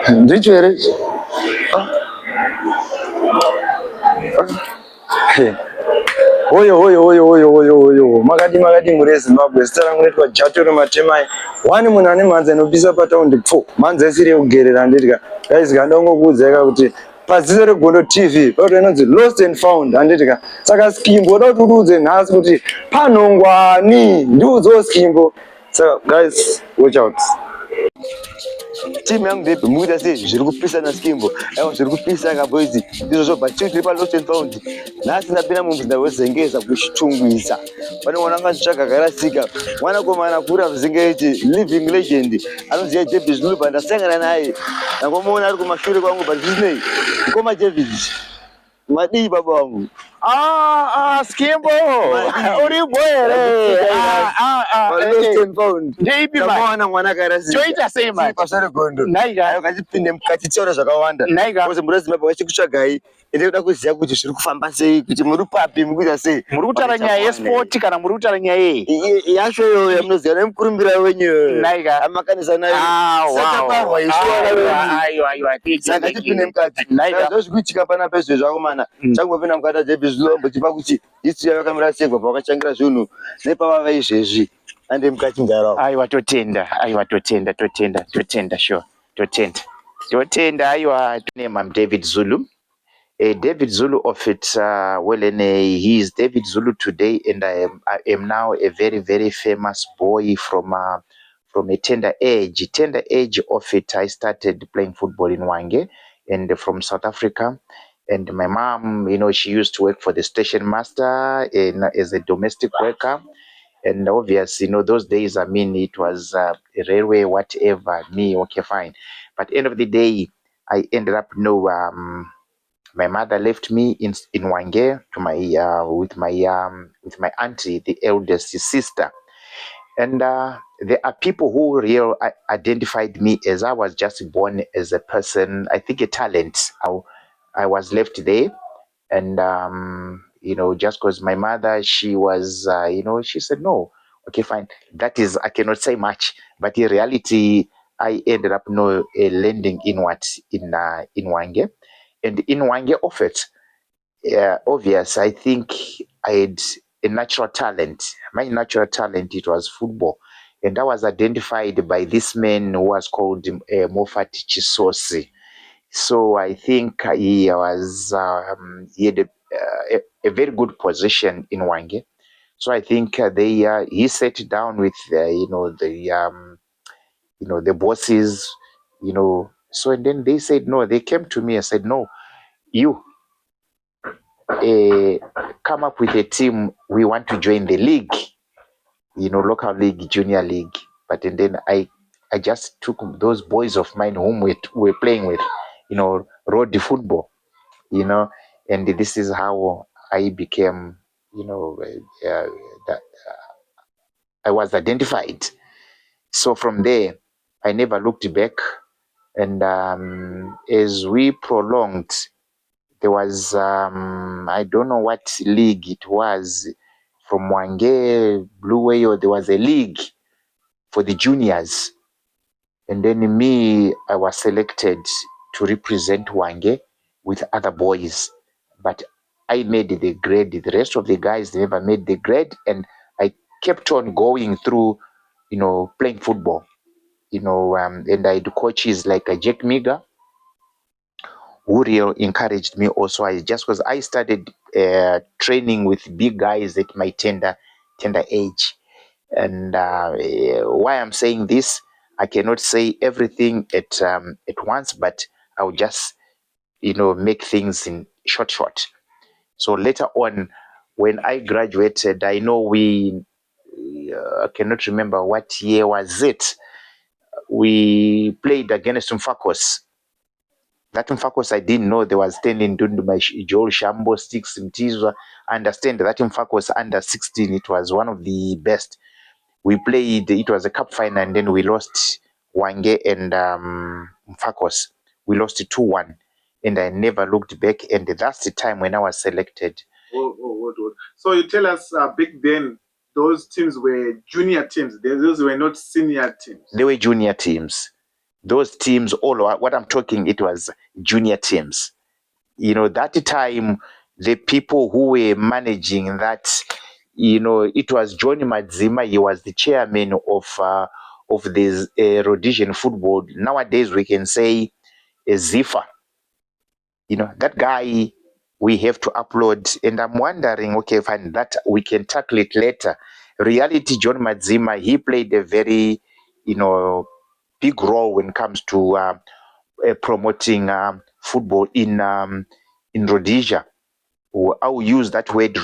Ndicho here. Oyo. Makadi muri Zimbabwe. Zita rangu nitwa Jatoro Matemai. Wani munhu ane mhanza inopisa pataundi pfu. Mhanza isiri yekugerera ndidya. Guys, ngandongokuudzai kuti paziso regondo TV pato inonzi Lost and Found handidya. Saka Skimbo ndoda kuti udze nhasi kuti panhongwani ndiudzewo Skimbo. Saka guys, watch out. Timu yangu vipi? Muda si zviri kupisa na Skimbo. Aiwa zviri kupisa kaboizi. Ndizvo zvo tiri pa Lost and Found. Nhasi ndapinda mumzinda wezengeza kuchitungwiza. Pane mwana akazvitsvaga karasika. Mwanakomana kura Zengezi living legend. Anoziva David Zulu ndasangana naye. Ndangomuona ari kumashure kwangu but zvinei. Ngoma David. Madii baba wangu. Skimbo. Uri boyere. Lost and Found. Ndeipi ba. Mwana mwana karasika. Choita sema. Pasare gondo. Naiga. Ayo kachipinde mukati tsaura zvakawanda. Naiga. Koze muri Zimbabwe vachikutsvagai. Ende kuda kuziva kuti zviri kufamba sei kuti muri papi mukuita sei. Muri kutaura nyaya yesport kana muri kutaura nyaya yei? Yacho yo yamunoziva nemukurumbira wenyu. Naiga. Amakanisa nayo. Saka parwa ishora. Aiwa. Saka tipinde mukati. Naiga. Zvozvikuitika pana pezvo zvakomana. Changopinda mukati David Zulu mbotipa kuti history yakamira sei kubva pakachangira zvinhu nepavava izvezvi. Ande mukati ngarawo. Aiwa totenda sure. Totenda aiwa tune Mam David Zulu. David Zulu of it, he is David Zulu today, and I am now a very, very famous boy from a tender age. Tender age of it, I started playing football in Hwange, and from South Africa. And my mom, she used to work for the station master as a domestic worker. And obviously, those days, it was a railway, whatever, okay, fine. But end of the day, I ended up, my mother left me in Hwange to with my auntie, the eldest sister, and there are people who really identified me as I was just born as a person. I think a talent. I was left there, and just because my mother, she was, she said no. Okay, fine. That is, I cannot say much, but in reality, I ended up landing in Hwange. And in Hwange of it, obvious, I think I had a natural talent. My natural talent, it was football. And I was identified by this man who was called Moffat Chisosi. So I think he had a very good position in Hwange. So I think he sat down with the bosses, So and then they said no. They came to me and said no. You come up with a team. We want to join the league, local league, junior league. But and then I just took those boys of mine whom we were playing with, road the football, and this is how I became, that I was identified. So from there, I never looked back. And as we prolonged, there was, I don't know what league it was, from Hwange, Blue Whale, there was a league for the juniors. And then I was selected to represent Hwange with other boys. But I made the grade. The rest of the guys, they never made the grade. And I kept on going through, playing football. And I had coaches like Jack Miga, who really encouraged me also. Because I started training with big guys at my tender age. And why I'm saying this, I cannot say everything at once, but I'll just, make things in short. So later on, when I graduated, I know I cannot remember what year was it. We played against Mfakos. That Mfakos, I didn't know they was standing doing my Joel Shambo sticks Mtizwa. I understand that Mfakos under 16, it was one of the best. We played, it was a cup final, and then we lost Hwange and Mfakos. We lost 2-1, and I never looked back. And that's the time when I was selected. What? So you tell us back then, those teams were junior teams. Those were not senior teams. They were junior teams. those teams, all what I'm talking, it was junior teams. That time, the people who were managing that, it was Johnny Madzima. He was the chairman of this Rhodesian football. Nowadays, we can say Zifa. That guy we have to upload. And I'm wondering, okay, fine, that we can tackle it later. Reality, John Madzima, he played a very, big role when it comes to promoting football in Rhodesia. I will use that word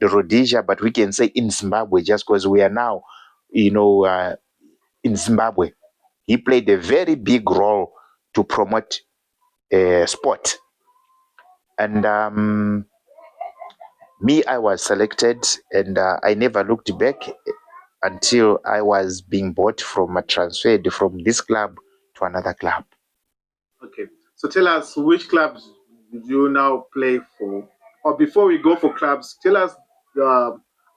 Rhodesia, but we can say in Zimbabwe just because we are now, in Zimbabwe. He played a very big role to promote sport. And me, I was selected, and I never looked back until I was being bought transferred from this club to another club. Okay. So tell us, which clubs did you now play for? Or before we go for clubs, tell us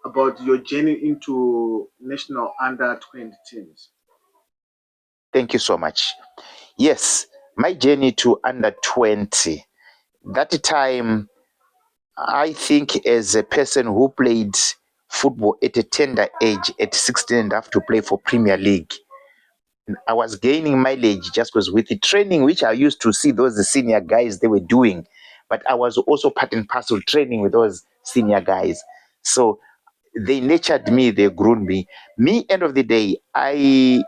about your journey into national under-20 teams. Thank you so much. Yes, my journey to under-20. That time, I think as a person who played football at a tender age, at 16 and a half, to play for Premier League, I was gaining mileage just because with the training which I used to see those senior guys they were doing, but I was also part and parcel training with those senior guys. So they nurtured me, they groomed me. Me, end of the day, I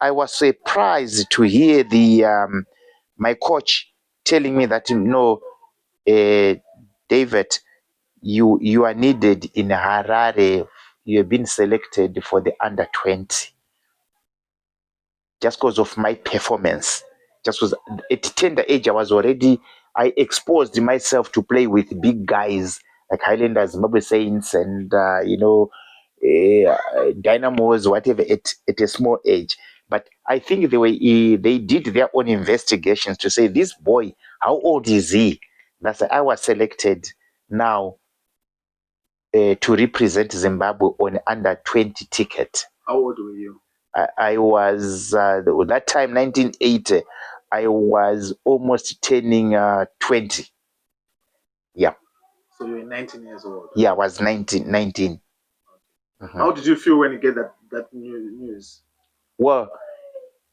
was surprised to hear my coach telling me that, David, you are needed in Harare. You have been selected for the under-20. Just because of my performance. Just because at tender age, I exposed myself to play with big guys like Highlanders, Zimbabwe Saints, and, Dynamos, whatever, at a small age. But I think they did their own investigations to say, this boy, how old is he? That's why I was selected now to represent Zimbabwe on under-20 ticket. How old were you? I was, that time, 1980, I was almost turning 20. Yeah. So you were 19 years old? Yeah, I was 19. Okay. Mm-hmm. How did you feel when you get that news? Well,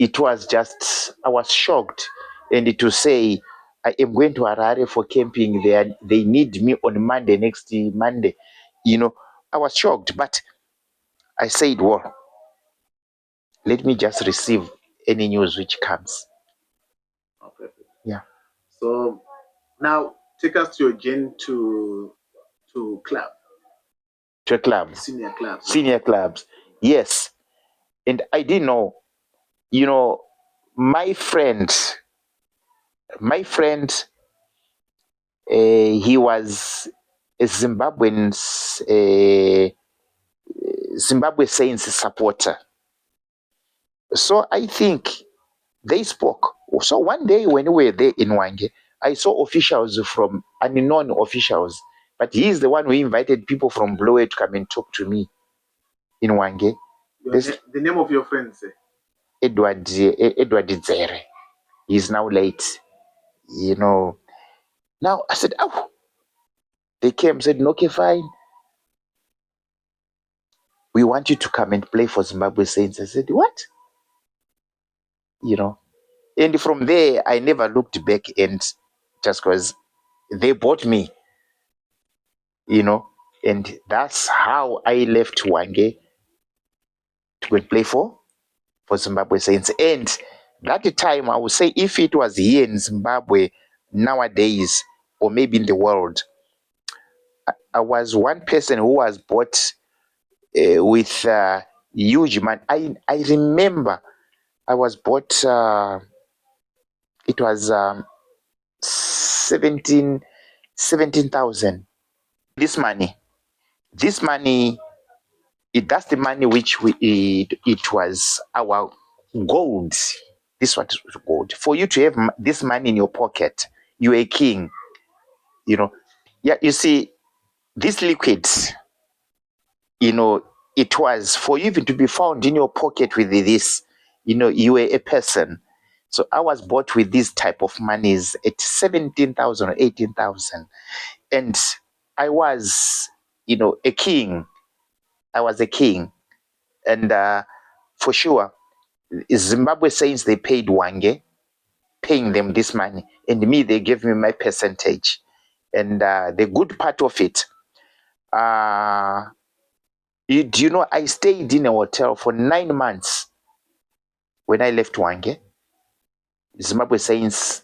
it was just, I was shocked. And to say, I am going to Harare for camping there, they need me on Monday, next Monday. I was shocked, but I said, well, let me just receive any news which comes. Okay. Yeah. So now take us to your journey to club. To a club. Senior clubs. Senior clubs. Yes. And I didn't know, my friend, he was a Zimbabwean, Zimbabwe Saints supporter. So I think they spoke. So one day when we were there in Hwange, I saw officials from unknown officials, but he is the one who invited people from Blower to come and talk to me in Hwange. The name of your friend, say? Edward Zere. He's now late. Now I said, oh, they came, said, okay, fine. We want you to come and play for Zimbabwe Saints. I said, what? And from there, I never looked back, and just because they bought me, and that's how I left Hwange to go and play for Zimbabwe Saints. And that time, I would say, if it was here in Zimbabwe nowadays, or maybe in the world, I was one person who was bought with huge money. I remember I was bought, it was 17,000. This money, that's the money which it was our gold. This was gold. For you to have this money in your pocket, you're a king. Yeah, you see, this liquid, it was for you even to be found in your pocket with this, you were a person. So I was bought with these type of monies at 17,000 or 18,000. And I was, a king. I was a king. And for sure, Zimbabwe Saints, they paid Wange, paying them this money. And me, they gave me my percentage. And the good part of it, I stayed in a hotel for 9 months when I left Wange. Zimbabwe Saints,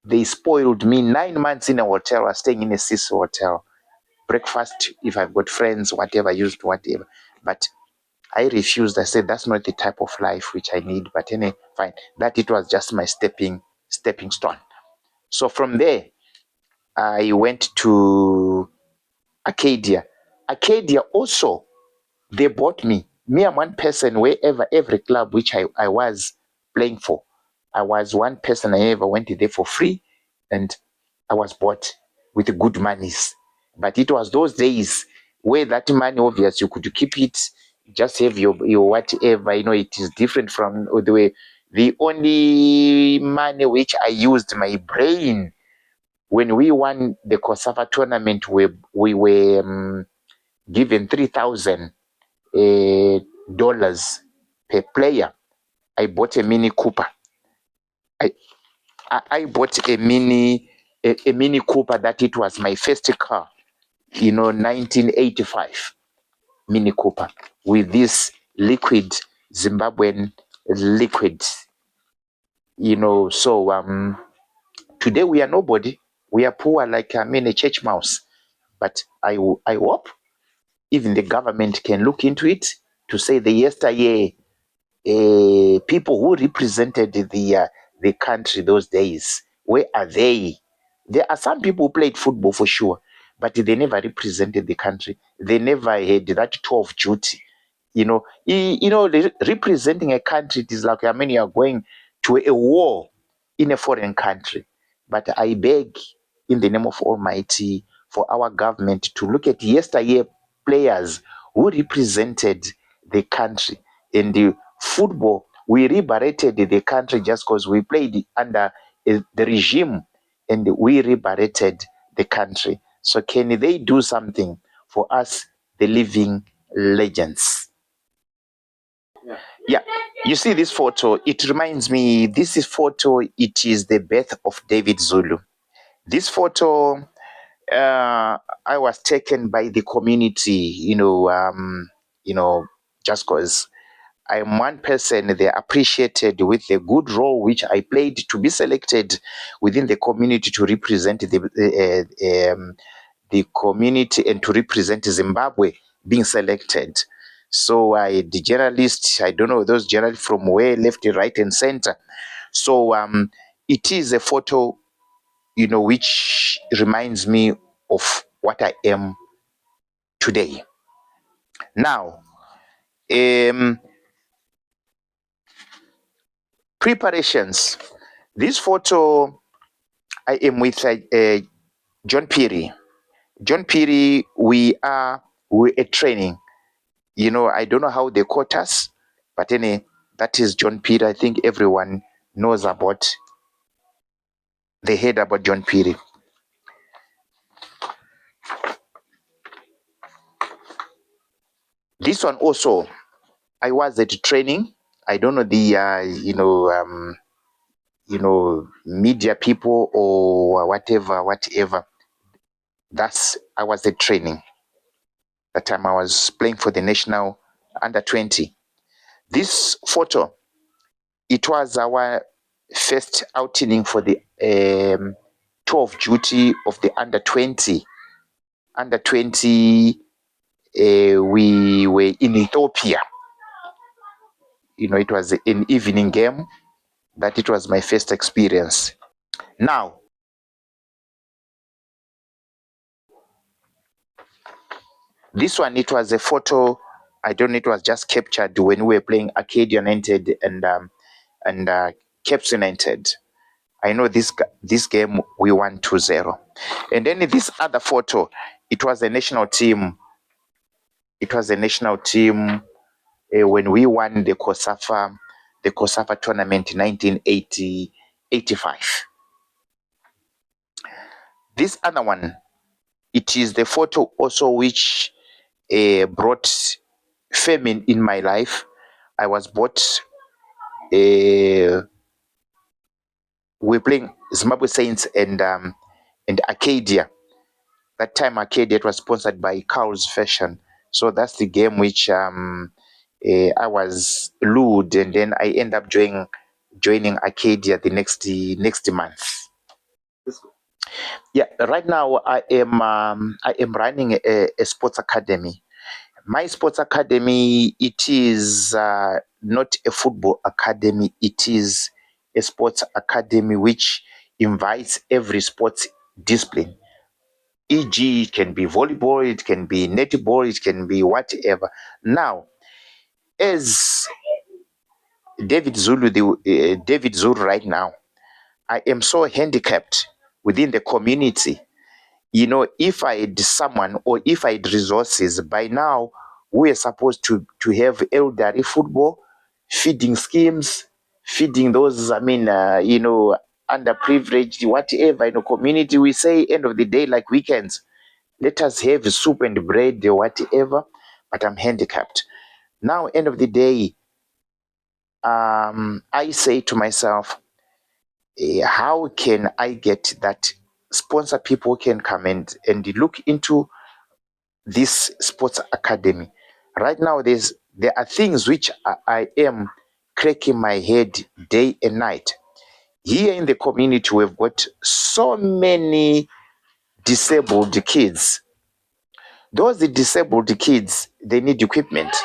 they spoiled me. 9 months in a hotel. I was staying in a Cecil hotel. Breakfast, if I've got friends, whatever, used whatever. But I refused. I said, that's not the type of life which I need. But anyway, fine. That it was just my stepping stone. So from there, I went to Arcadia. Arcadia also, they bought me. Me, I'm one person wherever, every club which I was playing for. I was one person I ever went there for free, and I was bought with good monies. But it was those days where that money, obviously, you could keep it, just have your whatever, it is different from the way. The only money which I used my brain when we won the COSAFA tournament, we were given $3,000 per player. I bought a Mini Cooper. I bought a Mini Cooper, that it was my first car, 1985 Mini Cooper, with this liquid, Zimbabwean liquid, so today we are nobody. We are poor like a church mouse. But I hope even the government can look into it to say the yesteryear people who represented the country those days, where are they? There are some people who played football for sure, but they never represented the country. They never had that tour of duty. Representing a country, it is like, you are going to a war in a foreign country. But I beg in the name of Almighty for our government to look at yesteryear players who represented the country. In the football, we liberated the country just because we played under the regime, and we liberated the country. So can they do something for us, the living legends? Yeah. You see this photo, it reminds me, it is the birth of David Zulu. This photo, I was taken by the community, just because I'm one person they appreciated with the good role which I played to be selected within the community to represent the community and to represent Zimbabwe being selected. So the journalists, I don't know, those journalists from where, left, right, and center. So it is a photo, which reminds me of what I am today. Now, preparations. This photo, I am with John Phiri. John Phiri, we are training. I don't know how they caught us, but anyway, that is John Phiri. I think everyone knows about, they heard about John Phiri. This one also, I was at training. I don't know the media people or whatever. I was at training. That time I was playing for the national under 20. This photo, it was our first outing for the tour of duty of the under 20. Under 20, we were in Ethiopia. It was an evening game. That it was my first experience. Now, this one, it was a photo. I don't know, it was just captured when we were playing Arcadia United and Caps United. I know this game we won 2-0. And then this other photo, it was a national team. It was a national team when we won the COSAFA the COSAFA tournament in 1985. This other one, it is the photo also which brought fame in my life. I was bought, we're playing Zimbabwe Saints and Arcadia. That time Arcadia, it was sponsored by Carl's Fashion. So that's the game which I was lured, and then I end up joining Arcadia the next month. Yeah, right now I am running a sports academy. My sports academy, it is not a football academy. It is a sports academy which invites every sports discipline. E.g., it can be volleyball, it can be netball, it can be whatever. Now, as David Zulu right now, I am so handicapped within the community. You know, if I had someone or if I had resources, by now we are supposed to have elderly football, feeding schemes, feeding those, underprivileged, whatever, community. We say end of the day, like weekends, let us have soup and bread or whatever, but I'm handicapped. Now, end of the day, I say to myself, how can I get that sponsor people can come and look into this sports academy? Right now, there are things which I am cracking my head day and night. Here in the community, we've got so many disabled kids. Those disabled kids, they need equipment.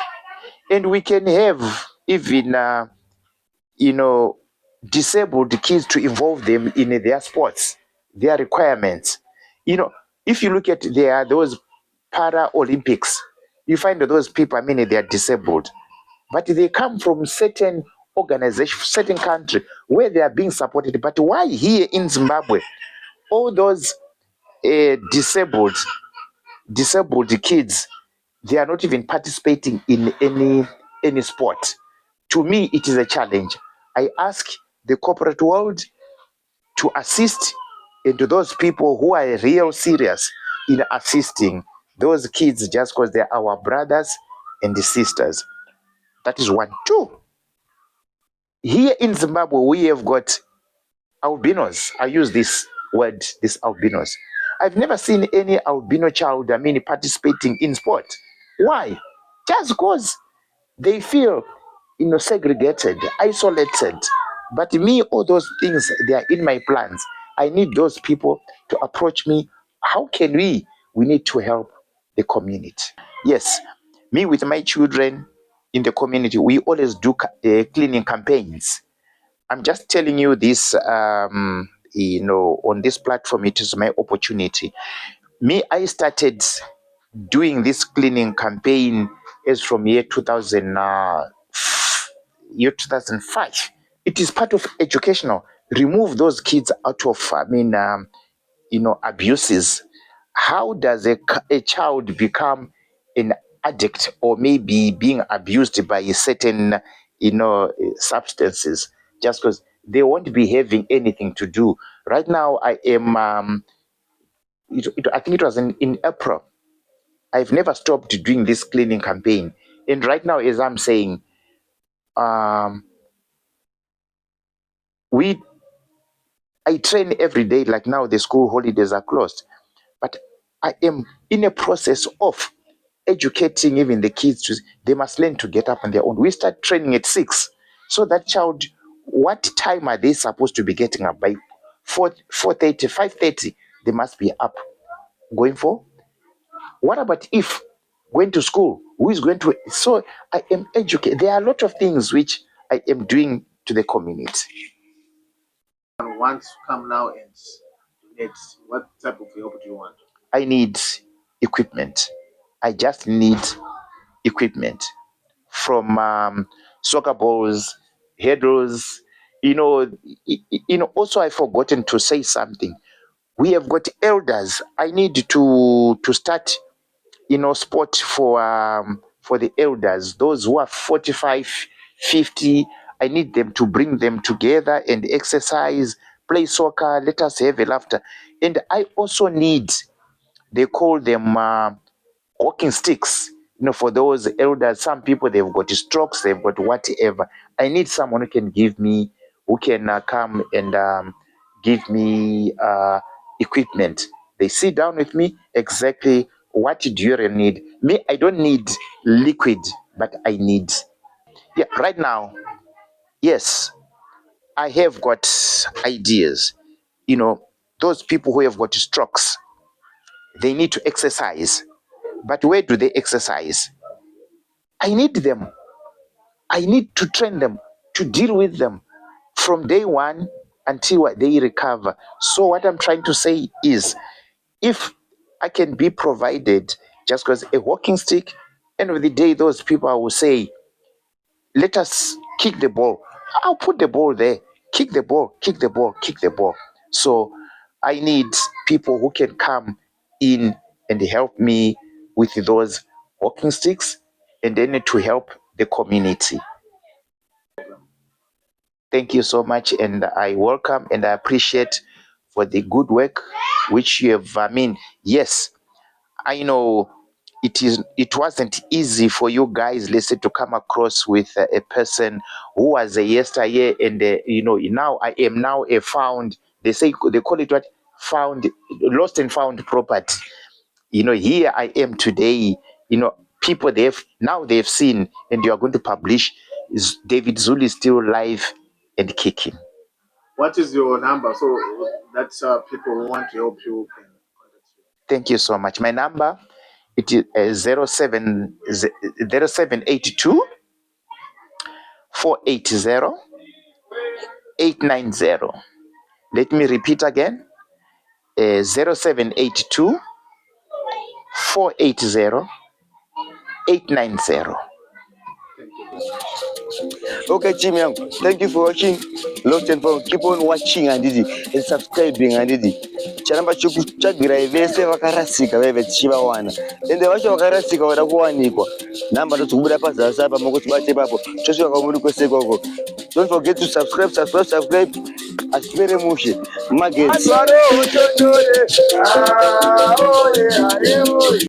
And we can have even, disabled kids to involve them in their sports, their requirements. If you look at those Para-Olympics, you find that those people, they are disabled. But they come from certain organization, certain country where they are being supported. But why here in Zimbabwe, all those disabled kids, they are not even participating in any sport? To me, it is a challenge. I ask the corporate world to assist into those people who are real serious in assisting those kids just because they're our brothers and sisters. That is one. Two, here in Zimbabwe, we have got albinos. I use this word, this albinos. I've never seen any albino child, participating in sport. Why? Just because they feel, segregated, isolated. But me, all those things, they are in my plans. I need those people to approach me. How can we need to help the community. Yes, me with my children in the community, we always do cleaning campaigns. I'm just telling you this, on this platform, it is my opportunity. Me, I started doing this cleaning campaign as from year 2005. It is part of educational. Remove those kids out of, abuses. How does a child become an addict or maybe being abused by certain, substances, just because they won't be having anything to do? Right now, I am, I think it was in April. I've never stopped doing this cleaning campaign. And right now, as I'm saying, I train every day. Like now, the school holidays are closed. But I am in a process of educating even the kids. They must learn to get up on their own. We start training at 6. So that child, what time are they supposed to be getting up? By 4:30, 5:30, they must be up. Going for? What about if going to school? Who is going to? So I am educating. There are a lot of things which I am doing to the community. Want to come now and donate, what type of help do you want? I need equipment. I just need equipment from soccer balls, headers. Also I've forgotten to say something. We have got elders. I need to start, sport for the elders, those who are 45, 50. I need them to bring them together and exercise, play soccer, let us have a laughter. And I also need, they call them walking sticks. For those elders, some people, they've got strokes, they've got whatever. I need someone who can come and give me equipment. They sit down with me, exactly what do you really need? Me, I don't need liquid, but I need. Yeah, right now, yes, I have got ideas. Those people who have got strokes, they need to exercise. But where do they exercise? I need them. I need to train them, to deal with them from day one until they recover. So what I'm trying to say is, if I can be provided just because a walking stick, end of the day, those people will say, let us kick the ball. I'll put the ball there. Kick the ball, kick the ball, kick the ball. So I need people who can come in and help me with those walking sticks, and then to help the community. Thank you so much, and I welcome and I appreciate for the good work which you have. Yes, I know it wasn't easy for you guys, let's say, to come across with a person who was a yesteryear, and now I am now a found. They call it what? Found, lost and found property. Here I am today. People they've seen, and you are going to publish. Is David Zulu is still alive and kicking? What is your number so that people who want to help you can contact you? Thank you so much. My number, it is 0782 480 890. Let me repeat again. 0782 480 890. Okay, team yangu, thank you for watching Lost and Found. Keep on watching and subscribing and chanamba chokuchagira vese vakarasika veve tichivawana ende vacho vakarasika vada kuwanikwa namba ndodzikubuda pazasi apa mokuti bate ipapo chosvika kwamuri kwese ikoko. Don't forget to subscribe. Asipere mushe magetsi.